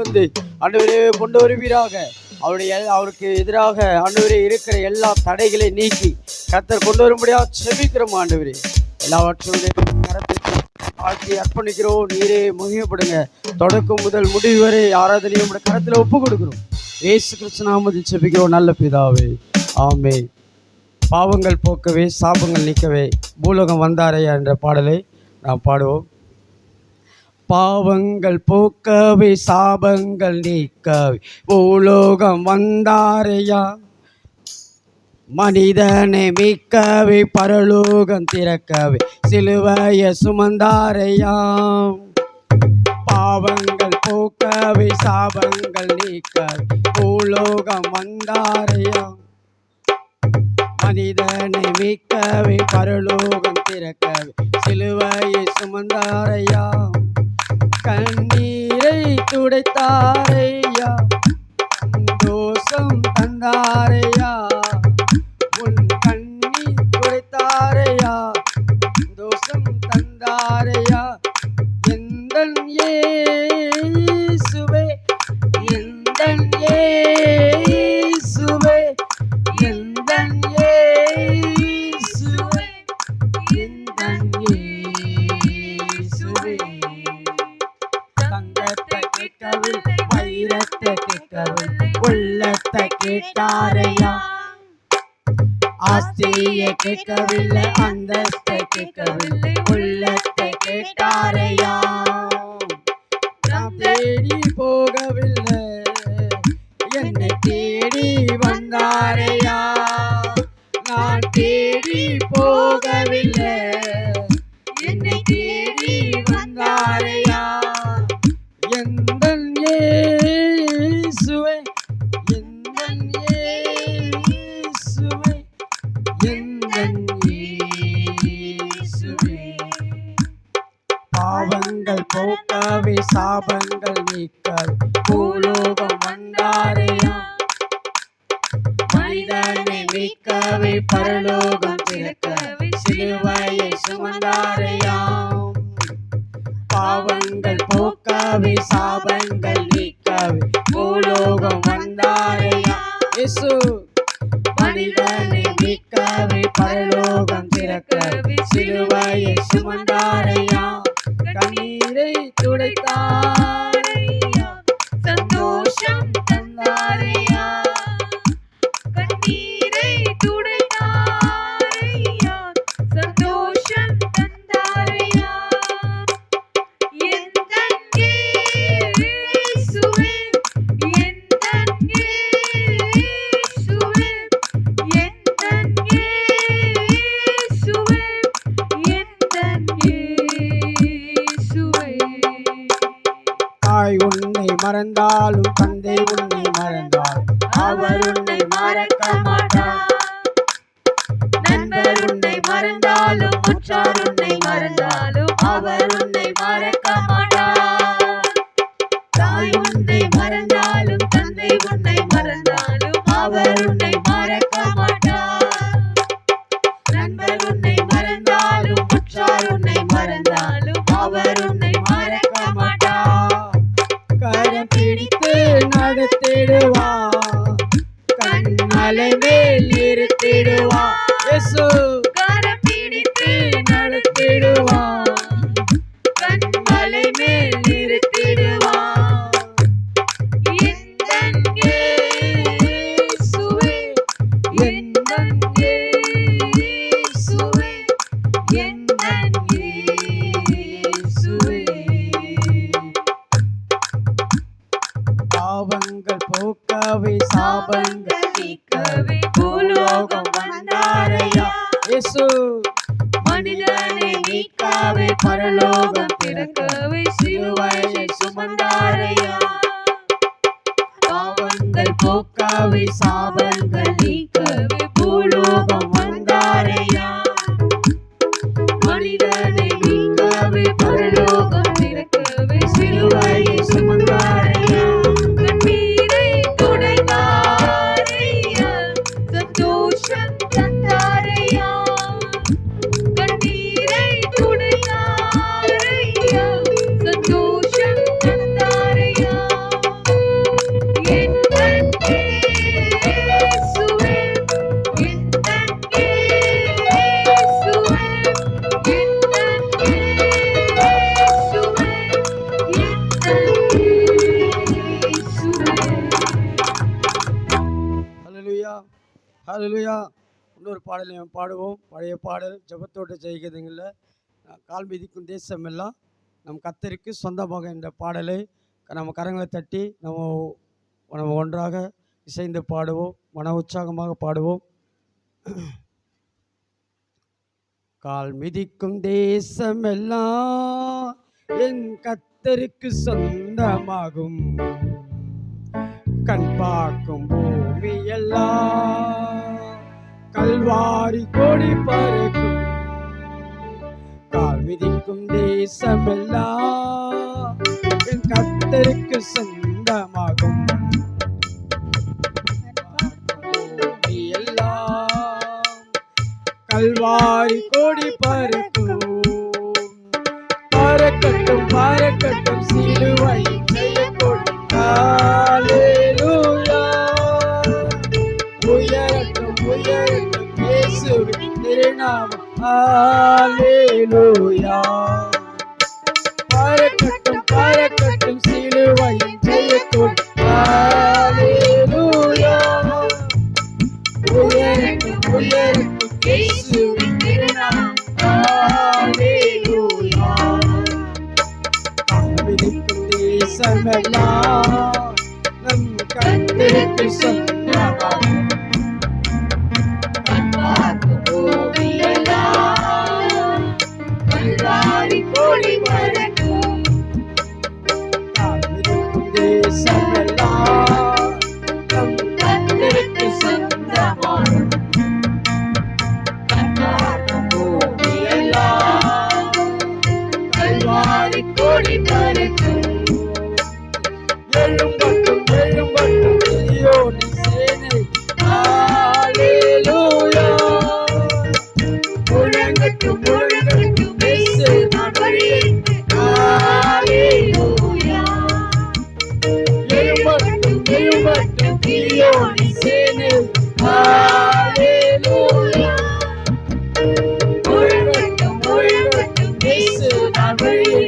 வந்து ஆண்டவரே கொண்டு வருவீராக. அவருக்கு எதிராக ஆண்டவரே இருக்கிற எல்லா தடைகளை நீக்கி கர்த்தர் கொண்டு வரும்படியாக செபிக்கிறோம். ஆண்டவரே எல்லாவற்றையும் கரத்துக்கு ஆட்சி அர்ப்பணிக்கிறோம். நீரே மகிமைப்படுங்க. தொடக்கம் முதல் முடிவு வரை ஆராதனையும் உடைய கரத்தில் ஒப்பு கொடுக்கிறோம். இயேசு கிறிஸ்து நாமத்தில் செபிக்கிறோம் நல்ல பிதாவே, ஆமென். பாவங்கள் போக்கவே சாபங்கள் நீக்கவே பூலோகம் வந்தாரையா என்ற பாடலை நாம் பாடுவோம். பாவங்கள் போக்கவே சாபங்கள் நீக்கவே பூலோகம் வந்தாரையா, மனிதனை மீட்கவே பரலோகம் திறக்கவே சிலுவையை சுமந்தாரையா. பாவங்கள் போக்கவே சாபங்கள் நீக்கவே பூலோகம் வந்தாரையா, மனிதனை மீட்கவே பரலோகம் திறக்கவே சிலுவையை சுமந்தாரையா. கண்ணீரை துடைத்தாரையா, சந்தோஷம் தந்தாரையா, உன் கண்ணீர் துடைத்தாரையா, சந்தோஷம் தந்தாரையா. எந்தன் இயேசுவே, எந்தன் இயேசுவே, எந்தன் இயேசுவே, எந்தன் இயேசுவே. தங்கத்தை கேட்கவில்லை, வைரத்தை கேட்கவில்லை, உள்ளத்தை கேட்டாரையா. ஆஸ்தியை கேட்கவில்லை, அந்தஸ்தை கேட்கவில்லை, உள்ளத்தை கேட்டாரையா. நான் தேடி போகவில்லை, என்னை தேடி வந்தாரையா. நான் தேடி போகவில்லை, என்னை தேடி வந்தாரையா. எந்தன் இயேசுவே, எந்தன் இயேசுவே, எந்தன் இயேசுவே. பாவங்கள் போக்கவே சாபங்கள் நீக்கவே பூலோகம் வந்தாரையா, மனிதனை மீட்கவே பரலோகம் திறக்கவே சிலுவையை சுமந்தாரையா. பாவங்கள் போக்கவே சாபங்கள் நீக்கவே பூலோகம் வந்தாரையா. இயேசு மனிதனை மீட்கவே பரலோகம் திறக்கவே சிலுவையை சுமந்தாரையா. கண்ணீரை துடைத்தாரையா, சந்தோஷம் தந்தாரையா. கண்ணீரை துடைத்தாரையா, சந்தோஷம் தந்தாரையா. எந்தன் இயேசுவே, எந்தன் இயேசுவே, எந்தன் இயேசுவே, எந்தன் இயேசுவே. தாய் உன்னை மறந்தாலும் தந்தை உன்னை மறந்தாலும் அவர் உன்னை மறக்க மாட்டார். நண்பர் உன்னை மறந்தாலும் உற்றார் உன்னை மறந்தாலும் அவர் உன்னை மறக்க மாட்டார். தாய் உன்னை மறந்தாலும் தந்தை உன்னை மறந்தாலும் அவர் உன்னை மறக்க மாட்டார். நண்பர் உன்னை மறந்தாலும் உற்றார் உன்னை மறந்தாலும் அவர் உன்னை மறக்க மாட்டார். கரம் பிடித்து நடத்திடுவா, கண்மலை மேல் நிறுத்திடுவா. இயேசு கரம் பிடித்து நடத்திடுவா, கண்மலை மேல் நிறுத்திடுவா. எந்தன் இயேசுவே, எந்தன் இயேசுவே, எந்தன் இயேசுவே. பாவங்கள் போக்கவே சாபங்கள் நீக்கவே பூலோகம் வந்தாரையா. இயேசு மனிதனை மீட்கவே பரலோகம் திறக்கவே சிலுவையை சுமந்தாரையா. பாவங்கள் போக்கவே சாபங்கள் நீக்கவே பூலோகம் வந்தாரையா. மனிதனை மீட்கவே பரலோகம் திறக்கவே சிலுவையை சுமந்தாரையா. கண்ணீரை துடைத்தாரையா, சந்தோஷம் தந்தாரையா. கண்ணீரை துடைத்தாரையா, சந்தோஷம் தந்தாரையா. ஹல்லேலூயா. இன்னொரு பாடலையும் பாடுவோம். பழைய பாடல் ஜெபத்தோடு செய்கிறதுங்கள கால் மிதிக்கும் தேசம் எல்லாம் நம் கர்த்தருக்கு சொந்தமாக என்ற பாடலை நம்ம கரங்களை தட்டி நம்ம ஒன்றாக இசைந்து பாடுவோம். மன உற்சாகமாக பாடுவோம். கால் மிதிக்கும் தேசம் எல்லாம் என் கர்த்தருக்கு சொந்தமாகும். கண் பார்க்கும் பூமி எல்லாம் கல்வாரி கொடி பறக்கும். கால் மிதிக்கும் தேசம் எல்லாம் என் கர்த்தருக்கு சொந்தமாகும். பூமி எல்லாம் கல்வாரி கொடி பறக்கும். பறக்கட்டும் பறக்கட்டும் சிலுவை ஜெயக்கொடி. ஹல்லேலூயா. உயரட்டும் உயரட்டும் இயேசுவின் திருநாமம். ஹல்லேலூயா. பறக்கட்டும் பறக்கட்டும் சிலுவை ஜெயக்கொடி. ஹல்லேலூயா. உயரட்டும் உயரட்டும் இயேசுவின் திருநாமம். ஹல்லேலூயா. காண்பிக்கும் தேசமெல்லாம் நம் கர்த்தருக்கு சொந்தமாகும். கண் பார்க்கும் பூமி எல்லாம் கல்வாரி கொடி பறக்கும். காண்பிக்கும் தேசமெல்லாம் நம் கர்த்தருக்கு சொந்தமாகும். கண் பார்க்கும் பூமி எல்லாம் கல்வாரி கொடி பறக்கும். எழும்பட்டும் எழும்பட்டும் சீயோனின் சேனை. ஹல்லேலூயா. முழங்கட்டும் முழங்கட்டும் இயேசு நான் வழியே. ஹல்லேலூயா. எழும்பட்டும் எழும்பட்டும் சீயோனின் சேனை. ஹல்லேலூயா. முழங்கட்டும் முழங்கட்டும் இயேசு நான் வழியே.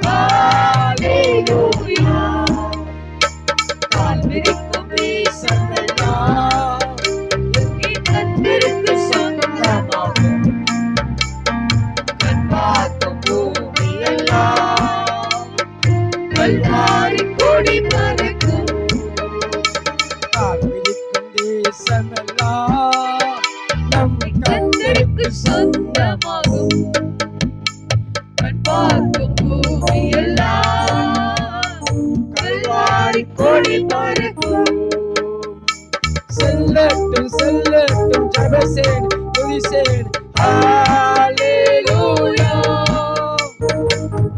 ஹல்லேலூயா. கால் மிதிக்கும் தேசமெல்லாம் என் கர்த்தருக்கு சொந்தமாகும். கண் பார்க்கும் பூமி எல்லாம் கல்வாரி கொடி பறக்கும். கால் மிதிக்கும் தேசமெல்லாம் நம் கர்த்தருக்கு சொந்தமாகும். கண் பார்க்கும் பூமி எல்லாம் கல்வாரி கொடி பறக்கும். செல்லட்டும் செல்லட்டும் ஜெபசேனை துதிசேனை. ஹல்லேலூயா.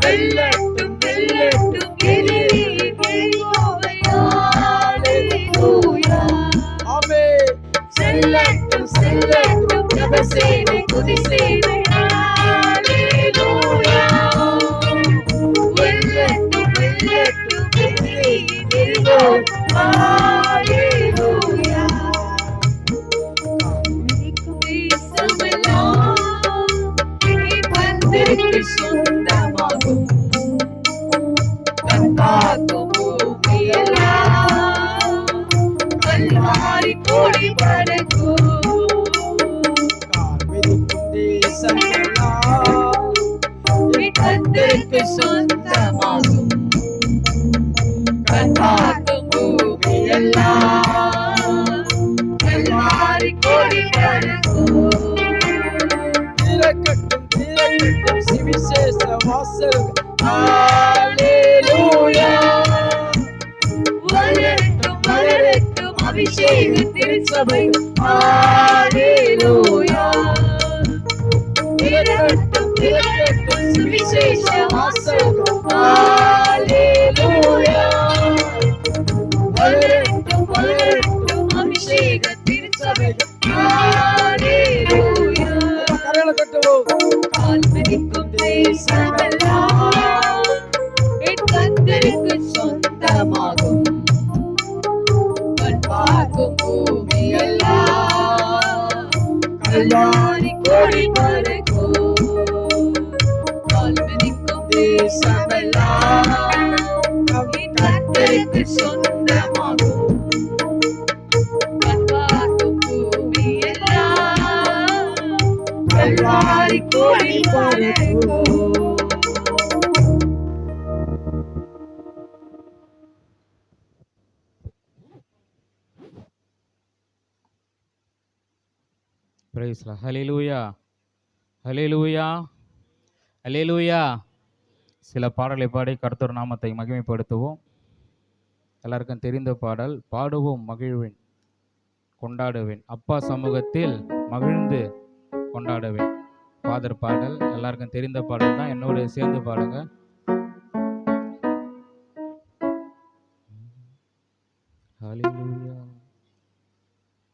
வெல்லட்டும் வெல்லட்டும் எதிரியின் யெகோவா. ஹல்லேலூயா. ஆமென். செல்லட்டும் செல்லட்டும் ஜெபசேனை துதிசேனை. ஹல்லேலூயா. வெல்லட்டும் வெல்லட்டும் எதிரியின் யெகோவா. ஹல்லேலூயா. கர்த்தருக்கு சொந்தமாகும். கண் பார்க்கும் பூமி எல்லாம் கல்வாரி கொடி பறக்கும். கால் மிதிக்கும் தேசமெல்லாம் கர்த்தருக்கு சொந்தமாகும். கண் பார்க்கும் பூமி எல்லாம் கல்வாரி கொடி பறக்கும். திறக்கட்டும் திறக்கட்டும் சுவிசேஷ வாசல்கள். ஹல்லேலூயா. வளரட்டும் வளரட்டும் அபிஷேக திருச்சபை. ஹல்லேலூயா. திறக்கட்டும் திறக்கட்டும் சுவிசேஷ வாசல்கள். ஹல்லேலூயா. வளரட்டும் வளரட்டும் அபிஷேக திருச்சபை. ஹல்லேலூயா. கரங்களை தட்டுவோம். கால் மிதிக்கும் தேசமெல்லாம் என் கர்த்தருக்கு சொந்தமாகும். கண் பார்க்கும் பூமி எல்லாம் கல்வாரி கொடி பறக்கும். கால் மிதிக்கும் தேசமெல்லாம் என் கர்த்தருக்கு சொந்தமாகும். கண் பார்க்கும் பூமி பிரைஸ் லார்ட். ஹல்லேலூயா, ஹல்லேலூயா, ஹல்லேலூயா. சில பாடலை பாடி கர்த்தர் நாமத்தை மகிமைப்படுத்துவோம். எல்லாருக்கும் தெரிந்த பாடல், பாடுவோம் மகிழ்வேன் கொண்டாடுவேன், அப்பா சமூகத்தில் மகிழ்ந்து கொண்டாடுவேன். ஃபாதர் பாடல் எல்லாருக்கும் தெரிந்த பாடல் தான், என்னோட சேர்ந்து பாடுங்க. ஹல்லேலூயா.